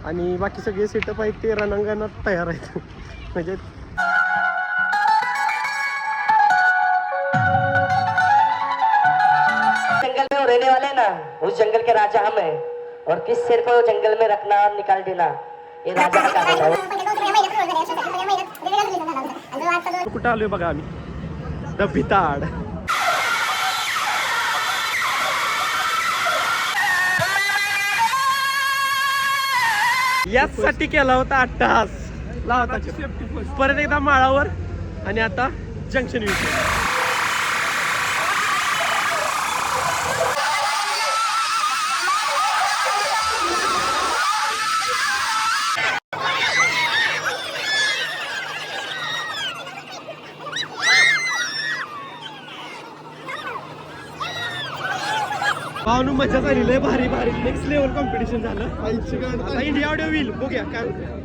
आणि बाकी सगळे सेटअप आहेत ते रणांगणात तयार आहेत म्हणजे जंगल में रहने वाले ना, उस जंगल के राजा हम हैं और किस शेर को जंगल में रखना और निकाल देना ये राजा का काम है। कुठं आलोय बघा आम्ही द भिताड. यासाठी केला होता अट्टास लावता परत एकदा माळावर आणि आता जंक्शन व्ह्यू. भावनू मजा झाली लय भारी भारी नेक्स्ट लेवल कॉम्पिटिशन झालं. आता इंडिया ऑडिओ व्हील बघूया काय होतं.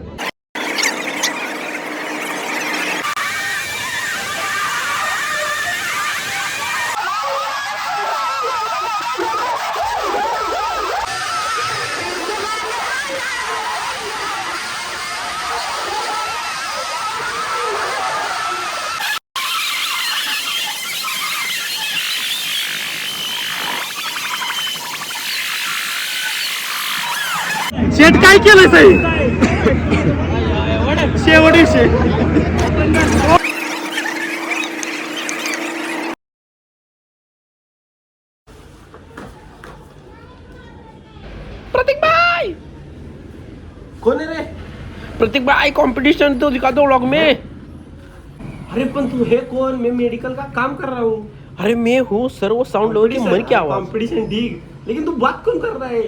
शेट काय केलं साई शेवट विषय. प्रतीक भाई कोण आहे रे? प्रतीक भाई कंपटीशन तो दिखा दो व्लॉग में. अरे पण तू हे कोण? मैं मेडिकल का काम कर रहा हूँ. अरे मैं हूँ सर वो साउंड लोगों की मन की आवाज. कंपटीशन ठीक लेकिन तू बात कौन कर रहा है?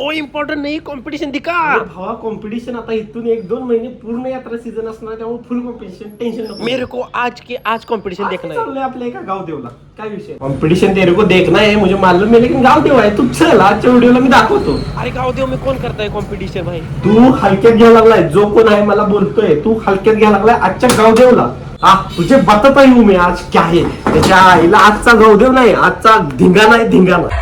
ओ इम्पॉर्टंट नहीं कंपटीशन दिखा. भावा कॉम्पिटिशन आता इथून 1-2 महिने पूर्ण यात्रा सीझन असणार त्यामुळे फुल कॉम्पिटिशन टेंशन नको. मेरे को आज कंपटीशन देखना है. चाललंय आपल्या एका गावदेवला काय विषय कॉम्पिटिशन तेरे को देखना है मुझे मालूम है लेकिन गावदेव आहे तू चल आजच्या व्हिडिओला मी दाखवतो. अरे गावदेव में कौन करता है कंपटीशन भाई? तू हलक्यात घ्यायला लागलाय जो कोण आहे मला बोलतोय तू हलक्यात घ्यायला लागलाय आजच्या गावदेवला. तुझे बताता हूँ मैं आज क्या है त्याच्या आईला आजचा गावदेव नाही आजचा धिंगाणा आहे धिंगाणा.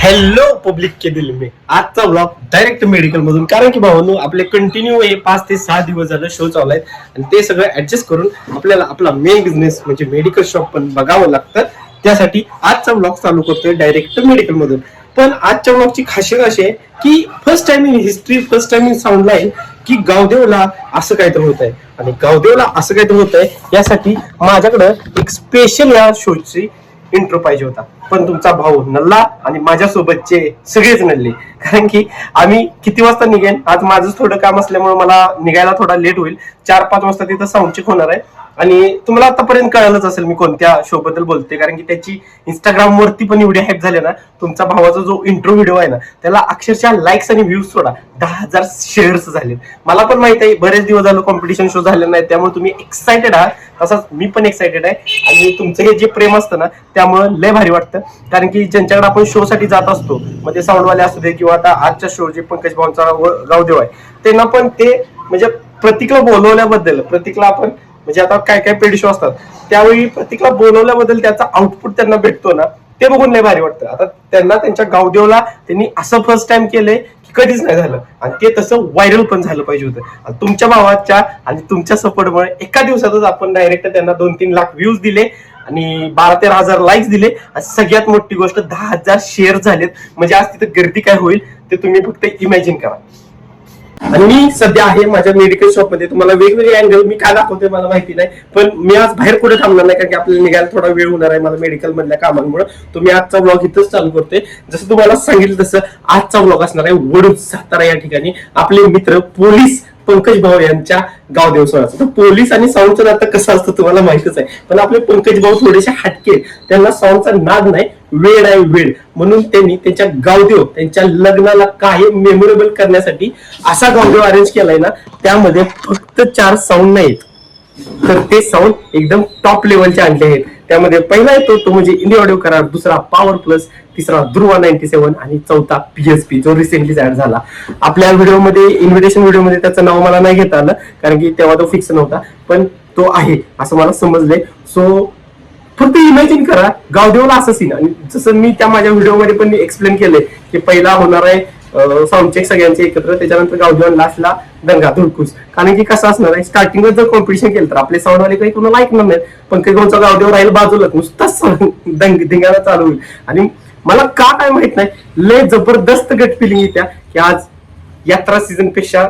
हॅलो पब्लिक के दिल में आजचा ब्लॉग डायरेक्ट मेडिकल मधून कारण की भावांनो आपले कंटिन्यू हे 5 ते 6 दिवस झालं शो चालू आहेत आणि ते सगळं ऍडजस्ट करून आपल्याला आपला मेन बिझनेस म्हणजे मेडिकल शॉप पण बघावं लागतं. त्यासाठी आजचा ब्लॉग चालू करतोय डायरेक्ट मेडिकल मधून. पण आजच्या ब्लॉगची खासियत अशी आहे की first time in history first time in sound line की गावदेवला असं काहीतरी होत आहे आणि गावदेवला असं काहीतरी होत आहे यासाठी माझ्याकडं एक स्पेशल या शोची इंट्रो पाहिजे होता. पण तुमचा भाऊ नल्ला आणि माझ्यासोबतचे सगळेच नल्ले कारण की आम्ही किती वाजता निघेन आज माझं थोडं काम असल्यामुळे मला निघायला थोडा लेट होईल. 4-5 वाजता तिथं साऊंड चेक होणार आहे आणि तुम्हाला आतापर्यंत कळलंच असेल मी कोणत्या शो बद्दल बोलते कारण की त्याची इंस्टाग्राम वरती पण एवढे हाईप झाले ना. तुमचा भावाचा जो इंट्रो व्हिडिओ आहे ना त्याला अक्षरशः लाईक्स आणि व्ह्यूज सोडा 10,000 शेअर्स झाले. मला पण माहित आहे बरेच दिवस झालं कॉम्पिटिशन शो झाले नाही त्यामुळे तुम्ही एक्सायटेड आहात तसंच मी पण एक्सायटेड आहे आणि तुमचं हे जे प्रेम असतं ना त्यामुळे लय भारी वाटतं कारण की ज्यांच्याकडे आपण शो साठी जात असतो मग ते साऊंडवाले असू दे किंवा आता आजच्या शो जे पंकज भाऊंचा गावदेव आहे त्यांना पण ते म्हणजे प्रतीकला बोलवल्याबद्दल प्रतीकला आपण म्हणजे आता काय काय पेड शो असतात त्यावेळी प्रतीकला बोलवल्याबद्दल त्याचा आउटपुट त्यांना भेटतो ना ते बघून लय भारी वाटतं. आता त्यांना त्यांच्या गावदेवला त्यांनी असं फर्स्ट टाइम केलंय की कधीच नाही झालं आणि ते तसं व्हायरल पण झालं पाहिजे होतं. तुमच्या भावाच्या आणि तुमच्या सपोर्टमुळे एका दिवसातच आपण डायरेक्ट त्यांना 2-3 लाख व्ह्यूज दिले आणि 12-13 हजार लाईक्स दिले आणि सगळ्यात मोठी गोष्ट 10,000 शेअर झालेत. म्हणजे आज तिथं गर्दी काय होईल ते तुम्ही फक्त इमॅजिन करा. आणि मी सध्या आहे माझ्या मेडिकल शॉप मध्ये. तुम्हाला वेगवेगळे अँगल मी काय दाखवते मला माहिती नाही पण मी आज बाहेर कुठे थांबणार नाही कारण की आपल्याला निघायला थोडा वेळ होणार आहे मला मेडिकल मधल्या कामांमुळे. तुम्ही आजचा ब्लॉग इथंच चालू करते जसं तुम्हाला सांगितलं तसं आजचा ब्लॉग असणार आहे वडूज सातारा या ठिकाणी आपले मित्र पोलीस पंकज भाऊ यांच्या गावदेव सोहळ्याचं. तर पोलीस आणि साऊंडचं नातं कसं असतं तुम्हाला माहितच आहे पण आपले पंकज भाऊ थोडेसे हटके त्यांना साऊंडचा नाद नाही वेळ आहे वेळ म्हणून त्यांनी त्यांच्या गावदेव त्यांच्या लग्नाला काही मेमोरेबल करण्यासाठी असा गावदेव अरेंज केलाय ना त्यामध्ये फक्त 4 साऊंड नाहीत तर ते साऊंड एकदम टॉप लेवलचे आणले आहेत. त्यामध्ये पहिला येतो तो म्हणजे इंडिया ऑडिओ करार, दुसरा पॉवर प्लस, तिसरा ध्रुवा 97 आणि चौथा PSP जो रिसेंटली ऍड झाला. आपल्या व्हिडिओमध्ये इन्व्हिटेशन व्हिडिओमध्ये त्याचं नाव मला नाही घेता आलं कारण की तेव्हा तो फिक्स नव्हता पण तो आहे असं मला समजलंय. सो फक्त इमॅजिन करा गावदेवला असं सीन, आणि जसं मी त्या माझ्या व्हिडिओमध्ये पण एक्सप्लेन केलंय की पहिला होणार आहे साऊंड चेक सगळ्यांचे एकत्र, त्याच्यानंतर गावदेव लास्टला दंगा धुडकूस. कारण की कसं असणार आहे, स्टार्टिंगला जर कॉम्पिटिशन केलं तर आपले साऊंडवाले काही कोणाला ऐकणार नाही, पंकज भाऊचा गावदेव राहील बाजूला, नुसताच धिंगाणा चालू होईल. आणि मला का काय माहित नाही, लय जबरदस्त गट फिलिंग येत्या की आज यात्रा सीझन पेक्षा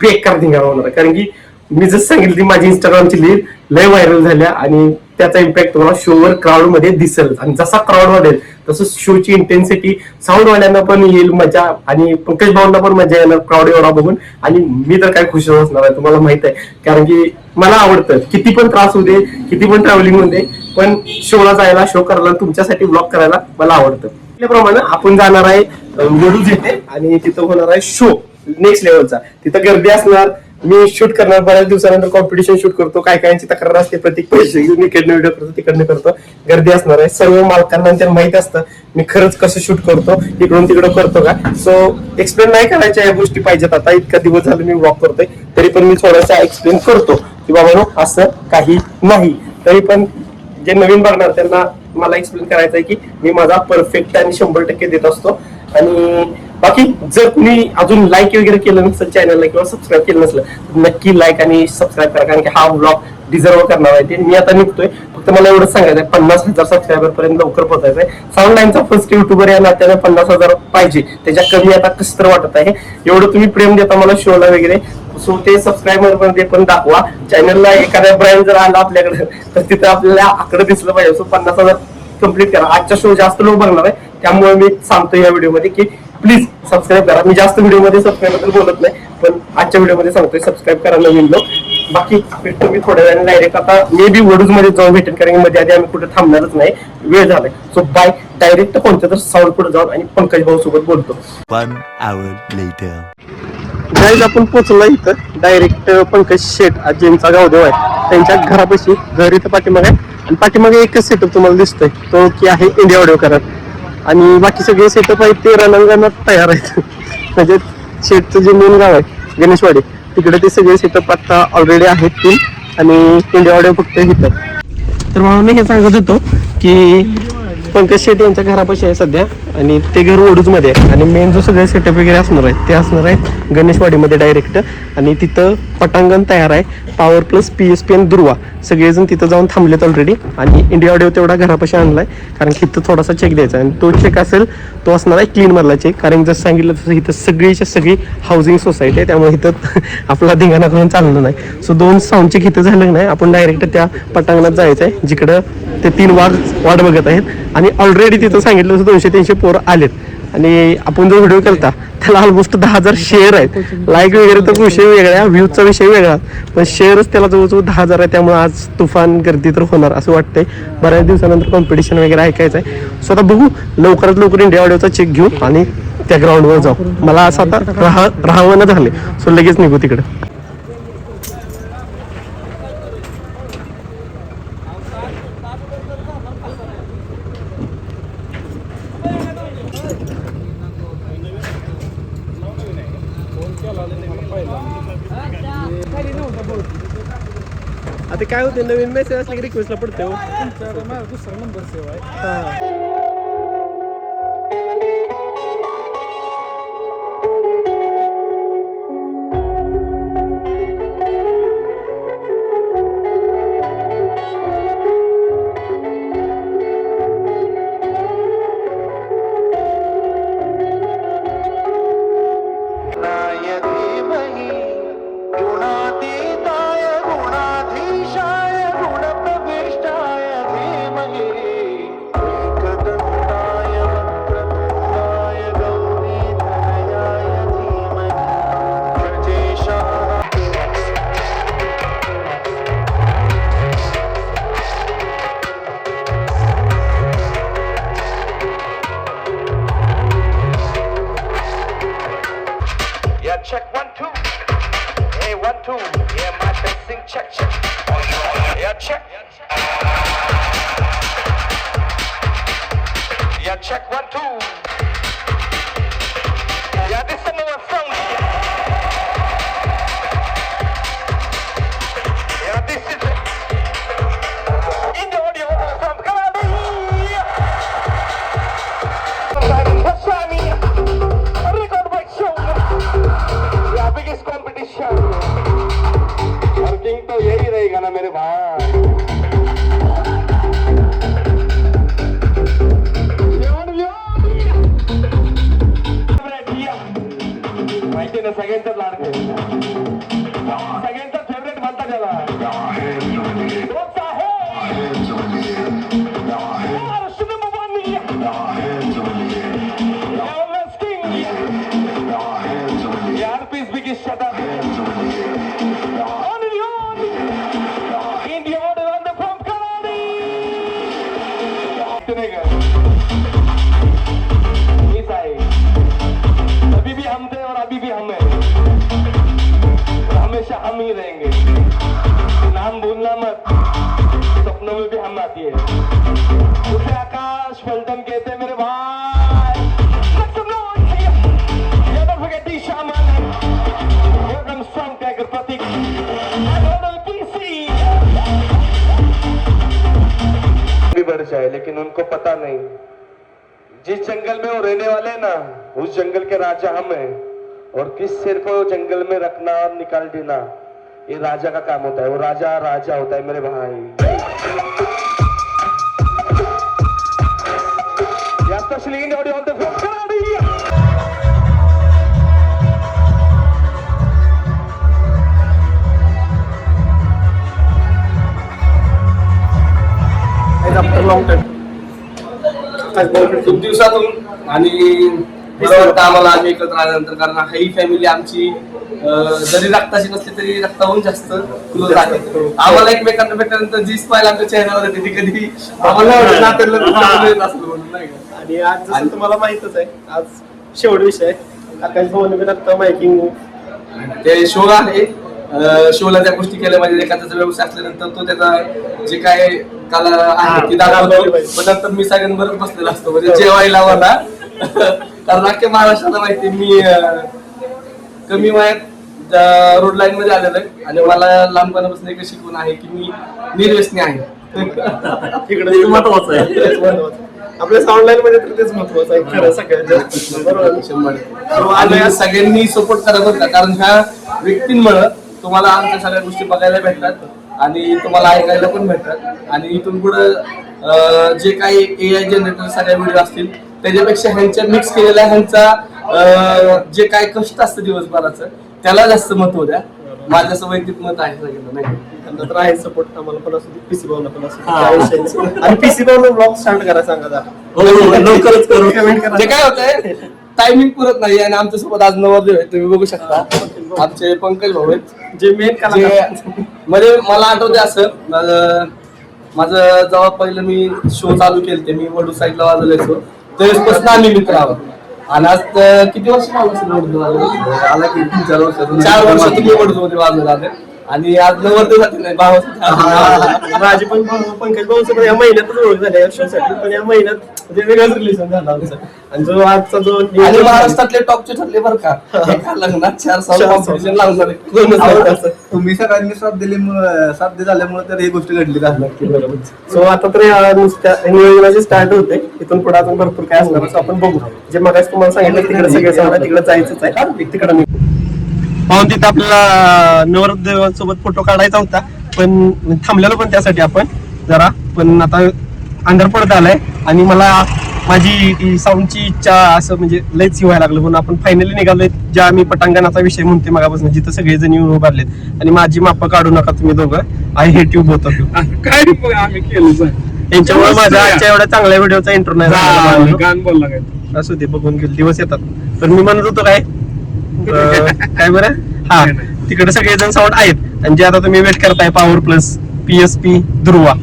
बेकार धिंगाणा होणार. कारण की मी जसं सांगितलं ती माझी इंस्टाग्रामची लीड लय व्हायरल झाल्या आणि त्याचा इम्पॅक्ट तुम्हाला शोवर क्राऊड मध्ये दिसेल. आणि जसा क्राऊड वाढेल तसं शोची इंटेन्सिटी साऊंडवाल्यांना पण येईल मजा, आणि पंकज भाऊंना पण मजा येणार क्राऊड एवढा बघून. आणि मी तर काय खुश असणार आहे तुम्हाला माहित आहे, कारण की मला आवडतं किती पण त्रास होऊ दे, किती पण ट्रॅव्हलिंग होऊ दे, पण शोला जायला, शो करायला, तुमच्यासाठी ब्लॉग करायला मला आवडतं. त्याप्रमाणे आपण जाणार आहे वडूज येथे आणि तिथं होणार आहे शो नेक्स्ट लेवलचा. तिथं गर्दी असणार, मी शूट करणार, बऱ्याच दिवसानंतर कॉम्पिटिशन शूट करतो, काय कायांची तक्रार असते, प्रत्येक पैसे घेऊन इकडनं व्हिडिओ करतो, तिकडनं करतो, गर्दी असणार आहे. सर्व मालकांना त्यांना माहित असतं मी खरंच कसं शूट करतो, इकडून तिकडं करतो का. सो एक्सप्लेन नाही करायच्या या गोष्टी पाहिजेत. आता इतका दिवस झाले मी व्लॉग करतोय तरी पण मी थोडासा एक्सप्लेन करतो की बाबा असं काही नाही. तरी पण जे नवीन बघणार त्यांना मला एक्सप्लेन करायचं आहे की मी माझा परफेक्ट आणि 100% देत असतो. आणि बाकी जर तुम्ही अजून लाईक वगैरे केलं नसेल चॅनलला किंवा सबस्क्राईब केलं नसलं नक्की लाईक आणि सबस्क्राईब करा, कारण की हा व्लॉग डिझर्व करणार आहे ते. मी आता निघतोय, फक्त मला एवढंच सांगायचं आहे 50,000 सबस्क्रायबर पर्यंत लवकर पोहोचायचं आहे. साऊंड लाईनचा फर्स्ट युट्यूबर या नात्याने 50,000 पाहिजे, त्याच्या कमी आता कसं तर वाटत आहे. एवढं तुम्ही प्रेम देता मला शोला वगैरे, सो ते सबस्क्रायबर मध्ये पण दाखवा. चॅनलला एखाद्या ब्रँड जर आला आपल्याकडे तर तिथं आपल्याला आकडे दिसलं पाहिजे. सो 50,000 कम्प्लीट करा. आजचा शो जास्त लोक बघणार आहे त्यामुळे मी सांगतो या व्हिडिओमध्ये की प्लीज सबस्क्राईब करा. मी जास्त व्हिडिओमध्ये सबस्क्राईब बद्दल बोलत नाही, पण आजच्या व्हिडिओमध्ये सांगतोय सबस्क्राईब करा नवीन लोक. बाकी भेटतो मी थोड्या वेळाने डायरेक्ट, आता मे बी वडूज मध्ये जाऊन भेटेल, कारण की मध्ये आधी आम्ही कुठे थांबणारच नाही, वेळ झालाय. सो बाय, डायरेक्ट कोणत्या तर साऊंड पुढे जाऊन आणि पंकज भाऊ सोबत बोलतो. 1 hour later. गाईज आपण पोहोचलो इथं डायरेक्ट पंकज शेठ ज्यांचा गावदेव आहे त्यांच्या घरापाशी. घर इथं पाठीमागे आहे आणि पाठीमागे एकच सेटअप तुम्हाला दिसतोय तो की आहे इंडिया ऑडिओ करत, आणि बाकी सगळे सेटअप आहेत ते रणांगणात तयार आहेत. म्हणजे शेठचं जे मेन गाव आहे गणेशवाडी तिकडे ते सगळे सेटअप आता ऑलरेडी आहेत ते, आणि इंडिया ऑडिओ फक्त इथं. तर म्हणून मी हे सांगत होतो की पंकज शेट्टी यांच्या घरापाशी आहे सध्या, आणि ते घर वडूज मध्ये आहे. आणि मेन जो सगळे सेटअप वगैरे असणार आहे ते असणार आहे गणेशवाडीमध्ये डायरेक्ट. आणि तिथं पटांगण तयार आहे, पॉवर प्लस PSP आणि दुर्वा सगळेजण तिथं जाऊन थांबलेत ऑलरेडी. आणि इंडिया ऑडिओ तेवढा घरापाशी आणलाय कारण की इथं थोडासा चेक द्यायचा, आणि तो चेक असेल तो असणार आहे क्लीन मधला चेक. कारण जसं सांगितलं तसं इथं सगळीच्या सगळी हाऊसिंग सोसायटी आहे, त्यामुळे इथं आपला धिंगाणा करून चालणार नाही. सो 2 साऊंड चेक इथं झालं नाही, आपण डायरेक्ट त्या पटांगणात जायचं आहे जिकडं ते 3 वाट बघत आहेत. आणि ऑलरेडी तिथं सांगितलं होतं 200-300 पोरं आलेत, आणि आपण जो व्हिडिओ केलता त्याला ऑलमोस्ट 10,000 शेअर आहेत. लाईक वगैरे तर विषय वेगळा, व्ह्यूजचा विषय वेगळा, पण शेअरच त्याला जवळजवळ 10,000 आहे. त्यामुळे आज तुफान गर्दी तर होणार असं वाटतंय. बऱ्याच दिवसानंतर कॉम्पिटिशन वगैरे ऐकायचं आहे. सो आता बघू, लवकरात लवकर इंडिया ऑडिओचा चेक घेऊ आणि त्या ग्राउंडवर जाऊ. मला असं आता राहावं झाले, सो लगेच निघू तिकडे. आता काय होते, नवीन मेसेज असले की रिक्वेस्टला पडते. दुसरा नंबर सेव आहे. Check 1 2. Hey 1 2. Yeah, my testing check check. Yeah, check. Yeah, check 1 2. Yeah, this is another song. Yeah, this is it. तो यही रहेगा ना मेरे भाई। माहिती ना सगळ्यांचाच लाडके, सगळ्यांचा फेवरेट म्हणता त्याला तोच आहे अर्शद मुबानी, एव्हरेस्ट किंग, यार piece big shut up on your India order on the from कराडी नहीं गए मिस आए, अभी भी हम थे और अभी भी हम हैं और हमेशा हम ही रहेंगे। नाम भूलना मत, सपनों में भी हम आती है। उसे आकाश फलटन कहते हैं मेरे भाई। Make some noise here. Yeah, don't forget D Shaman. Here comes Song Tiger Pratik. PC. भी बढ़ जाए लेकिन उनको पता नहीं जिस जंगल में वो रहने वाले हैं ना, उस जंगल के राजा हम हैं और किस शेर को जंगल में रखना और निकाल देना ये राजा का काम होता है। वो राजा राजा होता है मेरे भाई। या specially in audio of the Karadi. After long time खूप दिवसातून आणि मला वाटतं आम्हाला आम्ही एकत्र आल्यानंतर, कारण ही फॅमिली आमची जरी रक्ताची नसली तरी रक्ताहून जास्त क्लोज आहे. आम्हाला एकमेकांना भेटल्यानंतर जी स्माईल आमच्या चेहऱ्यावर येते ती कधी आम्हाला नात्याला असं म्हणून नाही का. आणि आज जसं तुम्हाला माहितच आहे, आज शेवट विषय आकाश भाऊने आता मायकिंग ते शो आहे, शोला त्या गोष्टी केल्या म्हणजे एखाद्याचा व्यवसाय असल्यानंतर तो त्याचा जे काय कला आहे ती दाखवतो. पण नंतर मी सगळ्यांबरोबर बसलेला असतो म्हणजे जेवायला मला कारण अख्ख्या महाराष्ट्राला माहिती मी कमी वयात रोड लाईन मध्ये आलेलो आहे आणि मला लहानपणापासून एक शिकवण आहे की मी निर्व्यसनी आहे. तिकडे महत्वाचं आहे. आपल्या साऊंड लाईन मध्ये तर तेच महत्वाचं आहे खरं सगळ्यात जास्त. बरोबर. आणि सगळ्यांनी सपोर्ट करा बरं का, कारण ह्या व्यक्तींमुळे तुम्हाला आमच्या सगळ्या गोष्टी बघायला भेटतात आणि तुम्हाला ऐकायला पण भेटतात. आणि इथून पुढे जे काही AI जनरेटर सगळ्या व्हिडिओ असतील त्याच्यापेक्षा ह्यांच्या मिक्स केलेल्या ह्यांचा जे काय कष्ट असतं दिवसभराचं त्याला जास्त महत्व द्या. माझं असं वैयक्तिक मत आहे सगळ्यांना. नाही त्यांना तर आहे सपोर्ट आम्हाला पण असू दे, पीसी भाऊला पण असू दे. आणि पीसी भाऊला ब्लॉग स्टार्ट करा सांगा जरा. लवकरच करू. कमेंट करा. जे काय होतंय टायमिंग पुरत नाही आणि आमच्या सोबत आज नवरदेव आहे, तुम्ही बघू शकता. आमचे पंकज भाऊ आहेत जे मेन कलाकार. म्हणजे मला आठवते असं माझं जेव्हा पहिलं मी शो चालू केले मी वडू साईडला वाजवायचो त्यावेळेसपासून आम्ही मित्र आहोत. आणि आज किती वर्ष आला की 4 वर्ष तुम्ही वडू मध्ये वाजवत आले आणि आज नवरदेव जाते नाही माझी पण पंकज भाऊ या महिन्यातच ओळख झाली या शोसाठी. पण या महिन्यात म्हणजे वेगळाच रिलेशन झाला आमचं. आणि जो आजचा जो आणि महाराष्ट्रातले टॉपचे ठरले बरं का, एका लग्नात 4 साल कॉम्पिटिशन लागणार आहे. तुम्ही सगळ्यांनी साथ झाल्यामुळे तर ही गोष्ट घडली का. सो आता तर नुसत्या नियोजनाची स्टार्ट होते. इथून पुढे अजून भरपूर काय असणार असं आपण बघू. जे मग तुम्हाला सांगितलं तिकडे सगळे सांगा तिकडे जायचंच आहे. तिकडे पाहून तिथं आपल्याला नवरदेवांसोबत फोटो काढायचा होता पण थांबलेलो पण त्यासाठी आपण जरा. पण आता अंधार पडत आलाय आणि मला माझी ती साऊंडची इच्छा असं म्हणजे लयच व्हायला लागलं. म्हणून आपण फायनली निघालोय ज्या आम्ही पटांगणाचा विषय म्हणते मगापासून, जिथं सगळेजण येऊन उभारलेत. आणि माझी मापं काढू नका तुम्ही दोघं, I hate you both of you. काय आम्ही केलं यांच्यामुळे माझ्या आजच्या एवढ्या चांगल्या व्हिडिओचा इंट्रो नाही झाला. गाण बोलला काय असू दे, बघून गेले दिवस येतात. पण मी म्हणत होतो काय काय बरं, हा तिकडे सगळेजण साऊंड आहेत आणि जे आता तुम्ही वेट करताय पॉवर प्लस PSP ध्रुवा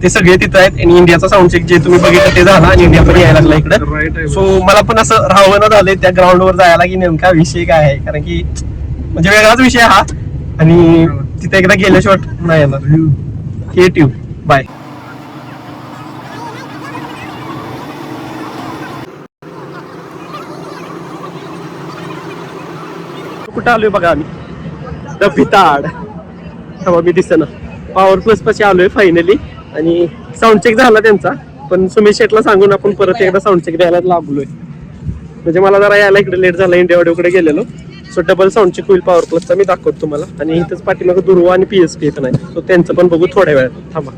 ते सगळे तिथं आहेत. आणि इंडियाचा साऊंड चेक जे तुम्ही बघितलं ते झाला आणि इंडिया पण यायला लागला इकडे. सो मला पण असं राहावं झालंय त्या ग्राउंडवर जायला की नेमका विषय काय आहे, कारण की म्हणजे वेगळाच विषय हा. आणि तिथे एकदा गेल्याशिवाय नाही येणार. Hate you, bye. कुठं आलोय बघा आम्ही, द भिताड. मी दिसेना पॉवर प्लस पाशी आलोय फायनली. आणि साऊंड चेक झाला त्यांचा, पण सुमेश शेटला सांगून आपण परत एकदा साऊंड चेक द्यायला लागलोय. म्हणजे मला जरा यायला इकडे लेट झाला, इंडिया ऑडिओकडे गेलेलो. सो डबल साऊंड चेक होईल पॉवर प्लसचा, मी दाखवतो तुम्हाला. आणि इथंच पाठीमागं दुर्वा आणि PSP पण आहे, सो त्यांचं पण बघू थोड्या वेळात. थांबा.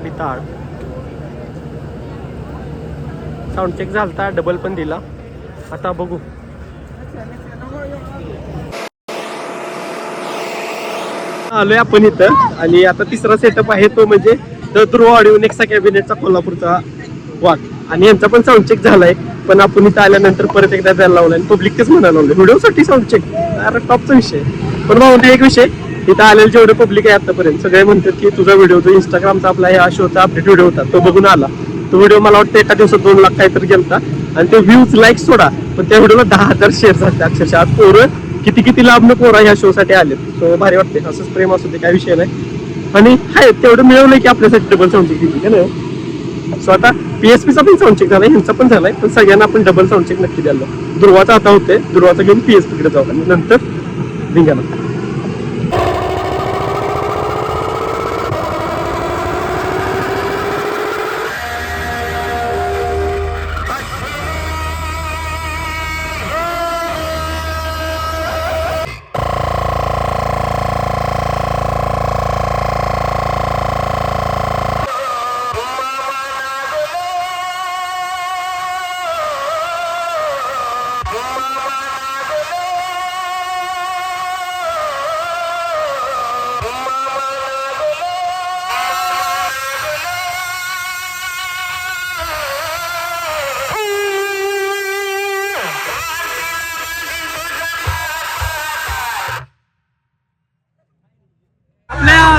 बिताड साऊंड चेक झालता, डबल पण दिला. आता बघू. आलोय आपण इथं आणि आता तिसरा सेटअप आहे तो म्हणजे द ध्रुव ऑडिओ नेक्सा कॅबिनेटचा कोल्हापूरचा वाघ. आणि यांचा पण साऊंड चेक झालाय, पण आपण इथं आल्यानंतर परत एकदा द्यायला लावलाय आणि पब्लिकच म्हणायला लावलं व्हिडिओसाठी साऊंड चेक. अरे टॉपचा विषय. पण भाऊ एक विषय, इथं आलेलं जेवढे पब्लिक आहे आतापर्यंत सगळे म्हणतात की तुझा व्हिडिओ जो इंस्टाग्रामचा आपला ह्या शोचा अपडेट व्हिडिओ होता तो बघून आला. तो व्हिडिओ मला वाटतं एका दिवसात 2 लाख काहीतरी गेलता आणि ते व्ह्यूज लाईक सोडा, पण त्या व्हिडिओला 10,000 शेअर झाले. अक्षरशः आज पोरं किती लांबनं पोरं ह्या शो साठी आलेत. सो भारी वाटते. असंच प्रेम असू दे, काय विषय नाही. आणि हाय तेवढं मिळवलंय की आपल्यासाठी डबल साऊंड चेक दिली का नाही. सो आता PSPचा पण साऊंड चेक झालाय, ह्यांचा पण झालाय, पण सगळ्यांना आपण डबल साऊंड चेक नक्की द्यायला. ध्रुवाचा आता होते, ध्रुवाचा घेऊन PSP कडे जाऊ आणि नंतर धिंगाणा.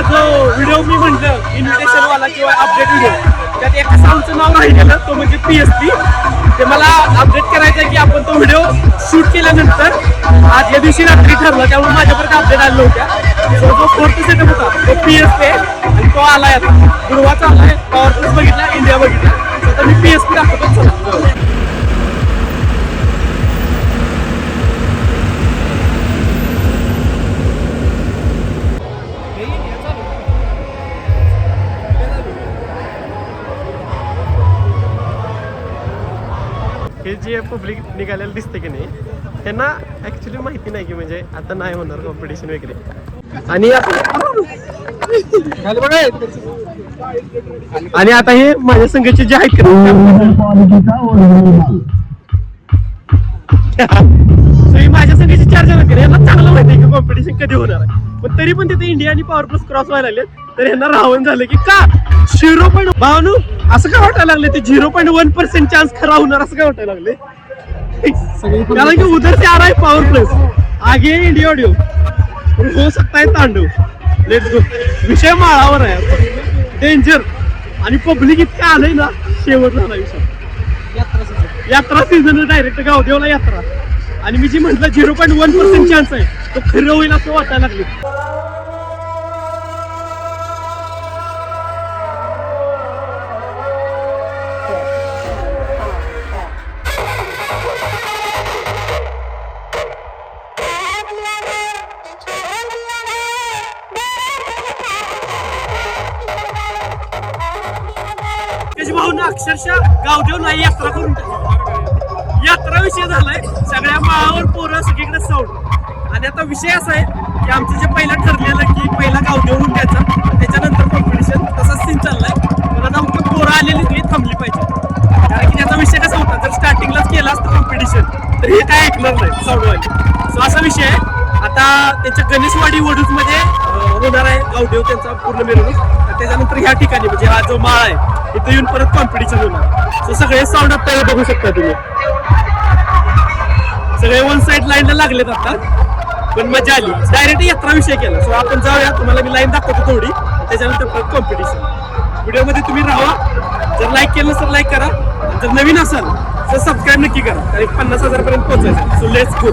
जो व्हिडिओ मी म्हटलं इन्व्हिटेशन वाला किंवा अपडेट व्हिडिओ, त्यात एका साऊंडचं नाव राहिलेलं तो म्हणजे PSP. ते मला अपडेट करायचं आहे की आपण तो व्हिडिओ शूट केल्यानंतर आदल्या दिवशी रात्री ठरलं, त्यामुळे माझ्यापर्यंत अपडेट आल्या नव्हत्या. जो 4th सेटअप होता तो PSP आहे आणि तो आलाय आता. ध्रुवाचा आलाय, पॉवर प्लस बघितला, इंडिया बघितला. आता मी PSP दाखवतो. चला हे जे पब्लिक निघालेलं दिसते की नाही, त्यांना ऍक्च्युली माहिती नाही की म्हणजे आता नाही होणार कॉम्पिटिशन वगैरे. आणि आता हे माझ्या संघाचे जे आहेत माझ्या संघाचे 4 जण आहेत, यांना चांगलं माहिती आहे की कॉम्पिटिशन कधी होणार आहे. पण तरी पण तिथे इंडिया आणि पॉवर प्लस क्रॉस व्हायला लागले, तर यांना रावण झालं की का 0. भावनू असं काय वाटायला लागले, ते 0.1% चान्स खरा होणार असं काय वाटायला लागले. कारण की उधर से आ रहा है पावर प्लस, आगे इंडिया ऑडियो, हो सकता है तांडव. Let's go. विषय माळावर आहे, डेंजर. आणि पब्लिक इतकं आलंय ना, शेवट झाला विषय. यात्रा सीझन डायरेक्ट गावदेवला यात्रा. आणि मी जी म्हटलं 0.1% चान्स आहे तो खरं होईल असं वाटायला लागले. अक्षरशः गावदेव नाही यात्रा करून टाकली. यात्रा विषय झालाय सगळ्या माळावर पोरं सगळीकडे साऊंड. आणि आता विषय असा आहे की आमचं जे पहिलं ठरलेलं की पहिला गावदेव होऊन द्यायचा त्याच्यानंतर कॉम्पिटिशन तसाच सीन चाललाय. पण आता आमच्या पोरं आलेली ती थांबली पाहिजे कारण की त्याचा विषय कसा होता जर स्टार्टिंगलाच केला असतं कॉम्पिटिशन तर हे काय ऐकणार नाही साऊंडवाले. सो असा विषय आहे. आता त्यांच्या गणेशवाडी वडूज मध्ये होणार आहे गावदेव त्यांचा पूर्ण मिरवणूक. त्याच्यानंतर ह्या ठिकाणी म्हणजे हा जो माळ आहे इथं येऊन परत कॉम्पिटिशन होणार. सो सगळे साऊंड आपल्याला बघू शकता तुम्ही सगळे वन साइड लाईनला लागलेत आता. पण मजा आली डायरेक्ट यात्रा विषय केला. सो आपण जाऊया तुम्हाला मी लाईन दाखवतो थोडी त्याच्यानंतर परत कॉम्पिटिशन. व्हिडिओमध्ये तुम्ही राहा. जर लाईक केलं तर लाईक करा. जर नवीन असाल तर सबस्क्राईब नक्की करा कारण 50,000 पर्यंत पोहोचायचं. So let's go.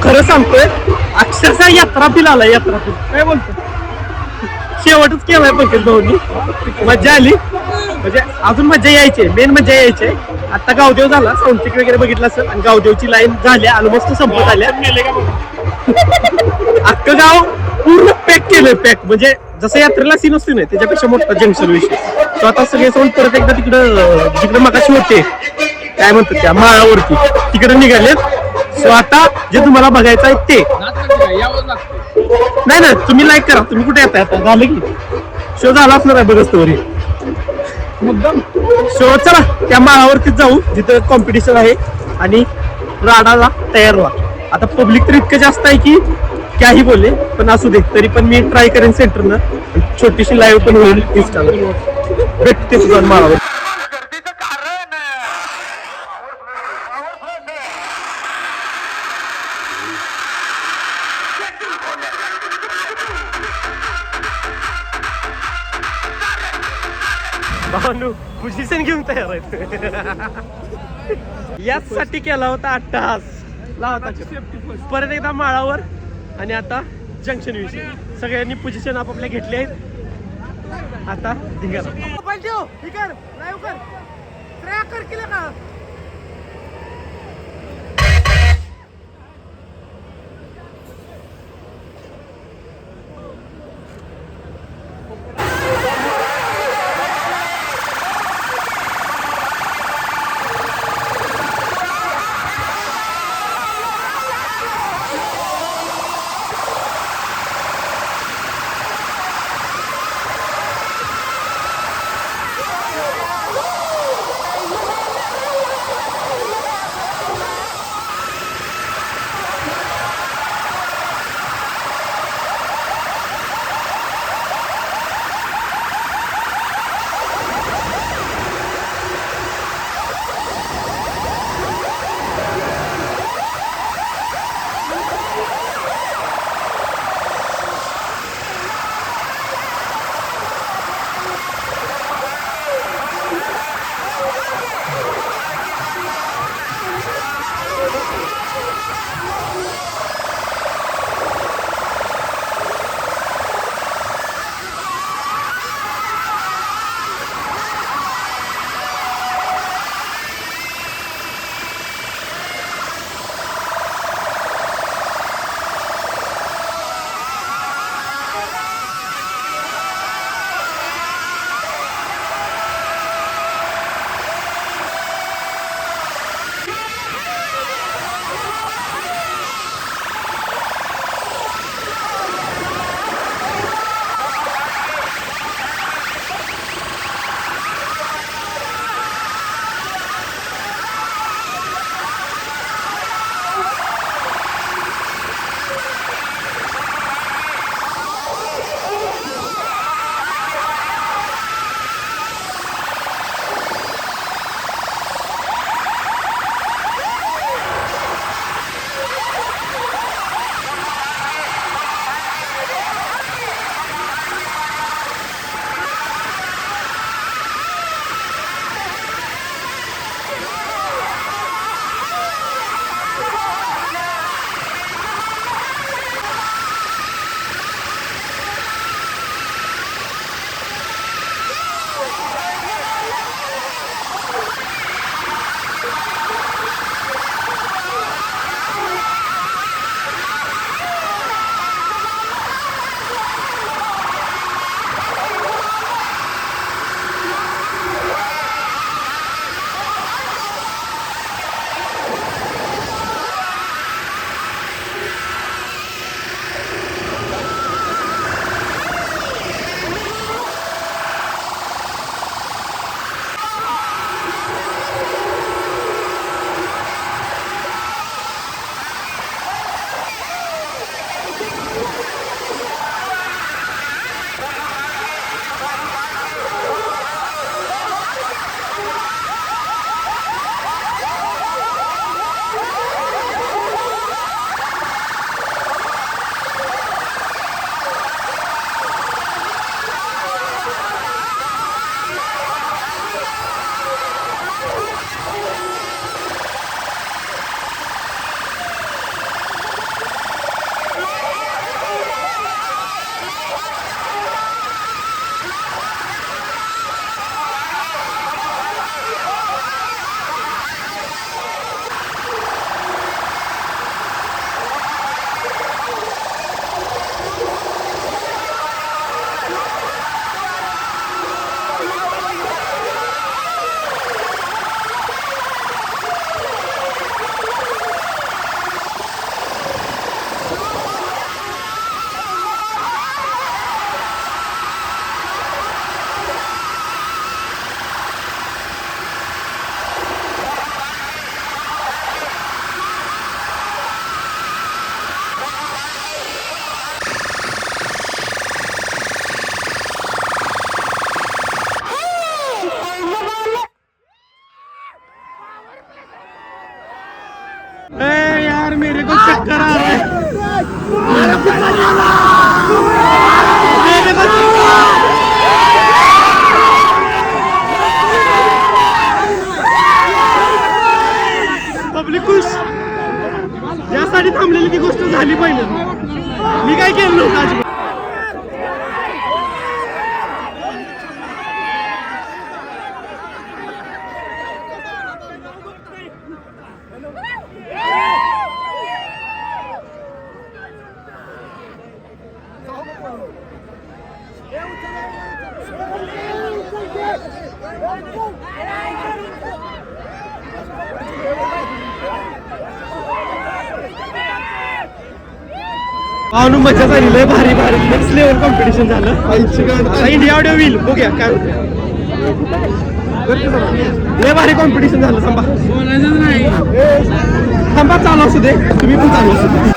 खरं सांगतोय अक्षरशः यात्रा फील आला. यात्रा फील काय बोलतो शेवटच केलाय पंकज भाऊनी. मजा आली म्हणजे अजून मजा यायची. मेन मजा यायची. आता गावदेव झाला साऊंड चेक वगैरे बघितलं असेल आणि गावदेवची लाईन झाल्या ऑलमोस्ट संपत आल्या. अख्खं गाव पूर्ण पॅक केलंय. पॅक म्हणजे जसं यात्रेला सीन असतो ना त्याच्यापेक्षा मोठा जंक्शन विषय. तो आता सगळे साऊंड परत एकदा जिकडे मगाशी होते काय म्हणतात त्या माळावरती तिकडे निघालेत. सो आता जे तुम्हाला बघायचं आहे ते नाही ना तुम्ही लाईक करा. तुम्ही कुठे येताय आता झालं की शो झाला असणार आहे बघ स्टोरी मुद्दाम शो. चला त्या माळावरतीच जाऊ जिथं कॉम्पिटिशन आहे आणि राडाला तयार व्हा. आता पब्लिक तर इतकं जास्त आहे की काही बोलले पण असू दे तरी पण मी ट्राय करेन सेंटरनं छोटीशी लाईव्ह पण होईल इंस्टाला. भेटते तुझा माळावर. भावनू पोझिशन घेऊन तयार आहेत. याचसाठी केला होता अट्टहास लावता परत एकदा माळावर आणि आता जंक्शन विषय. सगळ्यांनी पोझिशन आपापल्या घेतले आहेत. आता धिंगाणा. करार आहे. पब्लिक खुश, ज्यासाठी थांबलेली ती गोष्ट झाली पाहिजे. मी काय केलं नव्हतं अजिबात. पाहून मजा झाली, लय भारी भारी नेक्स्ट लेवल कॉम्पिटिशन झालं. आता इंडिया ऑडिओ व्हील बघूया काय होतं. लय भारी कॉम्पिटिशन झालं. थांबा चालू असू दे, तुम्ही पण चालू असू दे.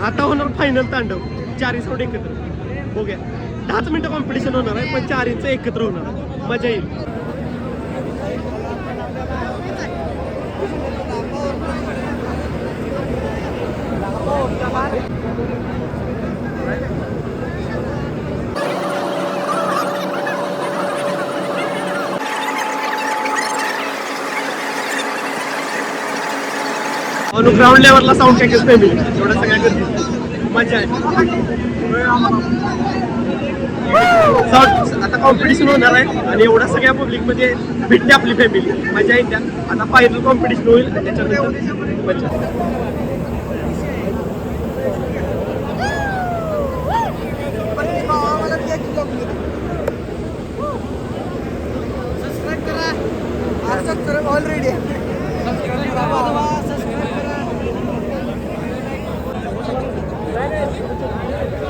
आता होणार फायनल तांडव, चारही साऊंड एकत्र. बघूया, 10 मिनिटं कॉम्पिटिशन होणार आहे, पण चारींचं एकत्र होणार, मजा येईल. ग्राउंड लेवलला साऊंड पॅकेज फॅमिली एवढ्या सगळ्या गर्दी मजा आहे. आता कॉम्पिटिशन होणार आहे आणि एवढ्या सगळ्या पब्लिक मध्ये भेटते आपली फॅमिली, मजा येते. आता फायनल कॉम्पिटिशन होईल आणि त्याच्यानंतर मजा. ऑलरेडी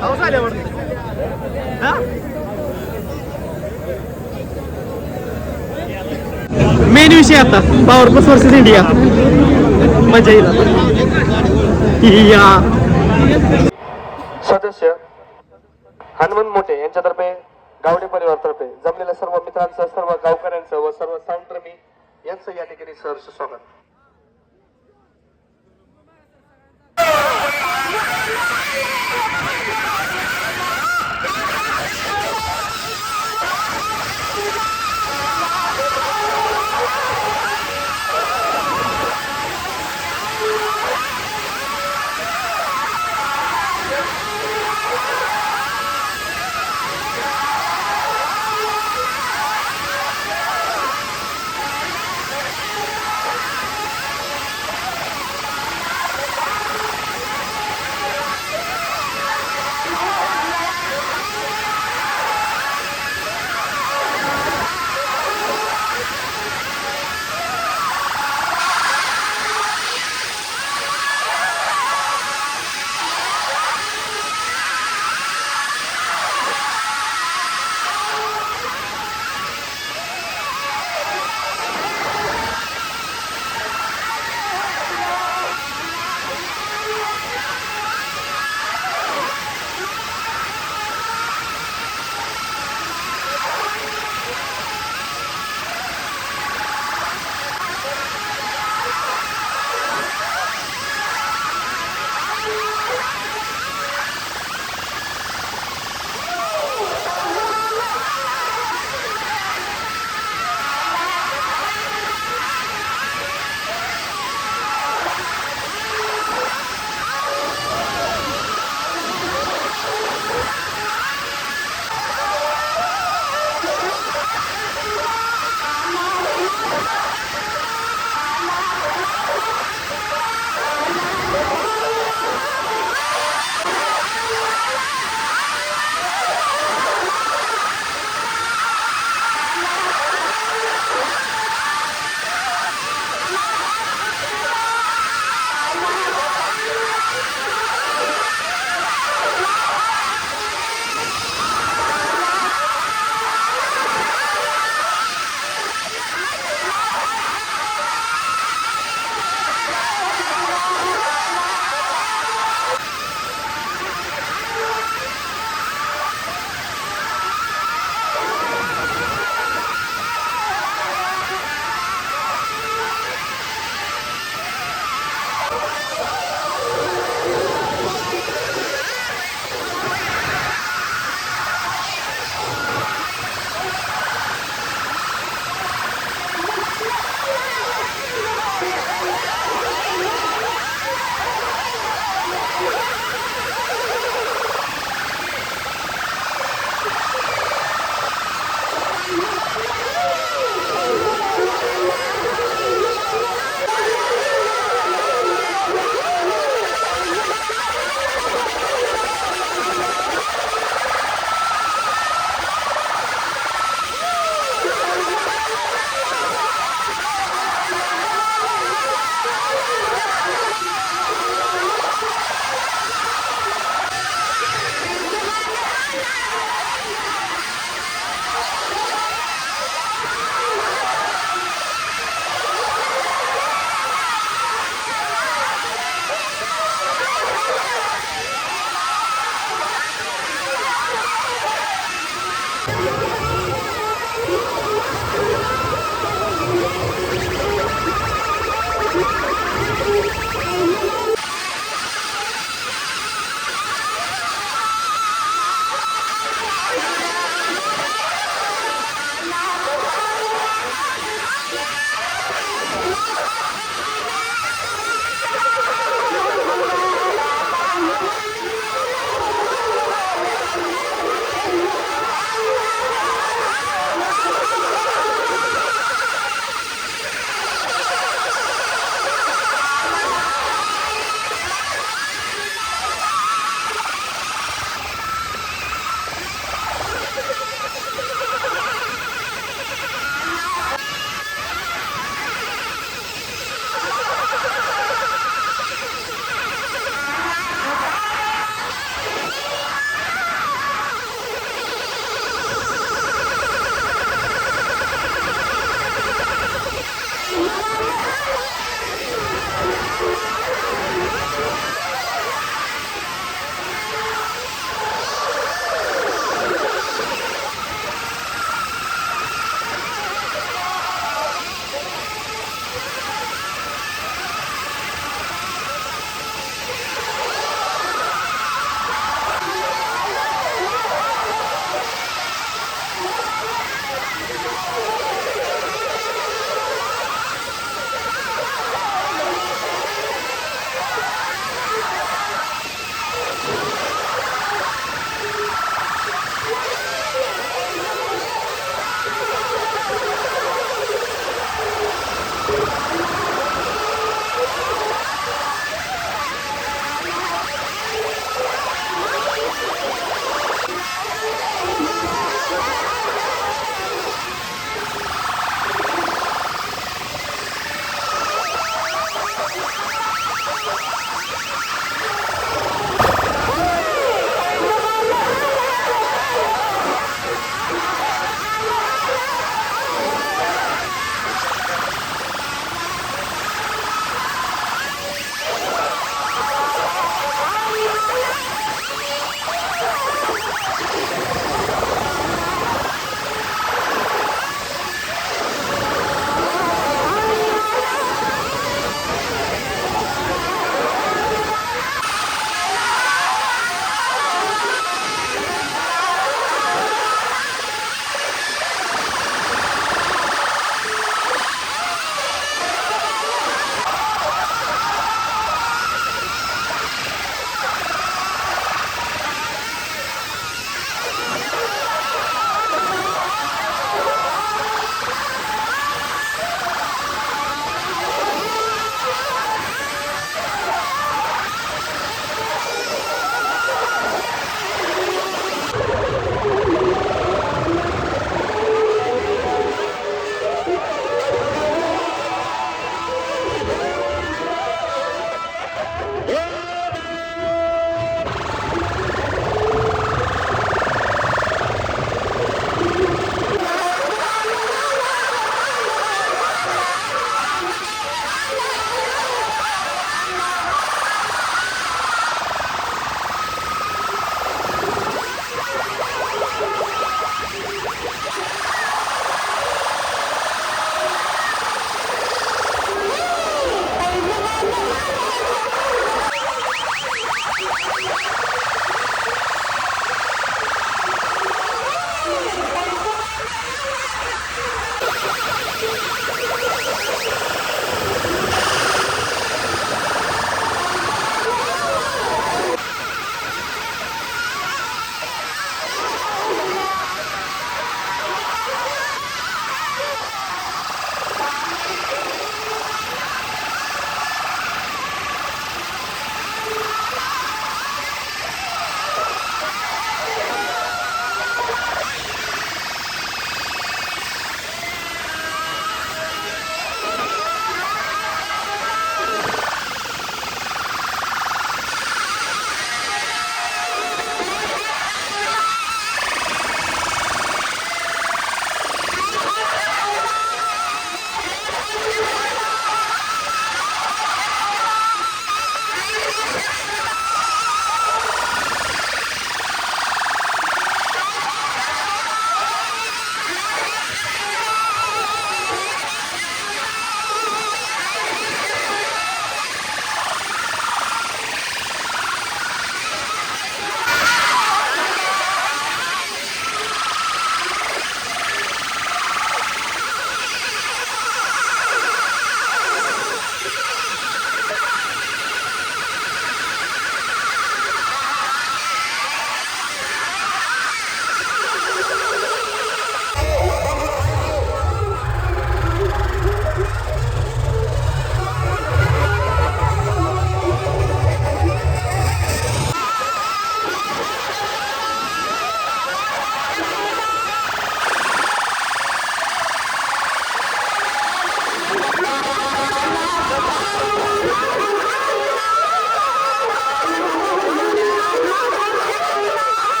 पाऊस आल्यावर मेन विषय आता पॉवर प्लस वर्सेस इंडिया, मजा येईल. सदस्य हनुमान मोठे यांच्यातर्फे, गावडे परिवारातर्फे जमलेल्या सर्व मित्रांचं, सर्व गावकऱ्यांचं व सर्व साऊंडप्रेमी यांचं या ठिकाणी सहर्ष स्वागत.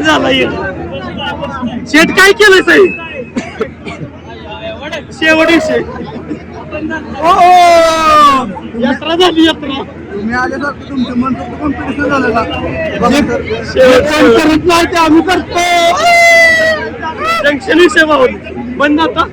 झाला शेट काय केलं साहेब शेवट विषय यात्रा झाली यात्रा तुम्ही आल्यासारखं तुमचं मन कॉम्पिटिशन झालं ना करत नाही ते आम्ही करतो जंक्शन विषय भाऊ बंद आता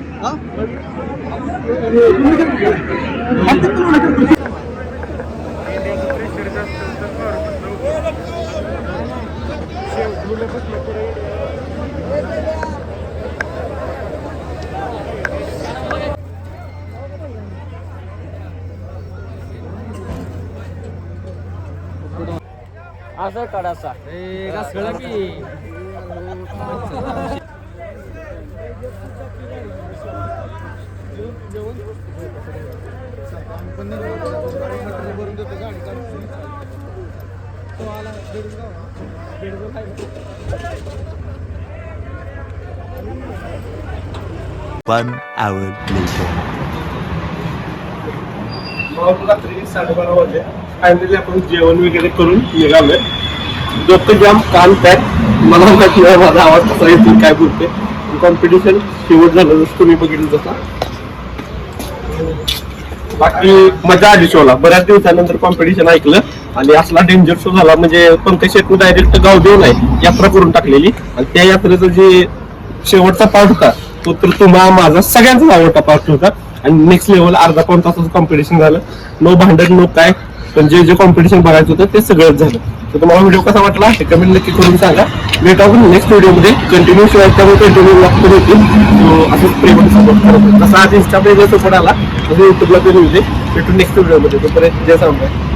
असं कडासा One hour later. रात्री 12:30 वाजले फायनली आपण जेवण वगैरे करून निघालोय. डोकं जाम कान पॅक. मला माहिती नाही माझा आवाज कसा येतो काय बोलते. कॉम्पिटिशन शेवट झालं जसं तुम्ही बघितलं तसा. बाकी मजा आली शोला. बऱ्याच दिवसानंतर कॉम्पिटिशन ऐकलं आणि असला डेंजर शो झाला म्हणजे पंकज शेट्टी डायरेक्ट गाव देऊ नाही यात्रा करून टाकलेली आणि त्या यात्रेचा जे शेवटचा पार्ट होता तो तर तुम्हाला माझा सगळ्यांचा आवडता पार्ट होता आणि नेक्स्ट लेवल अर्धा पाऊण तासाचं कॉम्पिटिशन झालं. नो भांडण नो काय पण जे कॉम्पिटिशन बघायचं होतं ते सगळंच झालं. तर तुम्हाला व्हिडिओ कसा वाटला हे कमेंट नक्की करून सांगा. भेट आपण नेक्स्ट व्हिडिओमध्ये कंटिन्यू शिवाय त्यामुळे कंटिन्यू ब्लॉग पण होतील. असंच प्रेम सपोर्ट करत जसा आज इंस्टा पेजला सपोर्ट आला तसं युट्यूबला पण होते. भेटून नेक्स्ट व्हिडिओमध्ये तोपर्यंत जय सामने.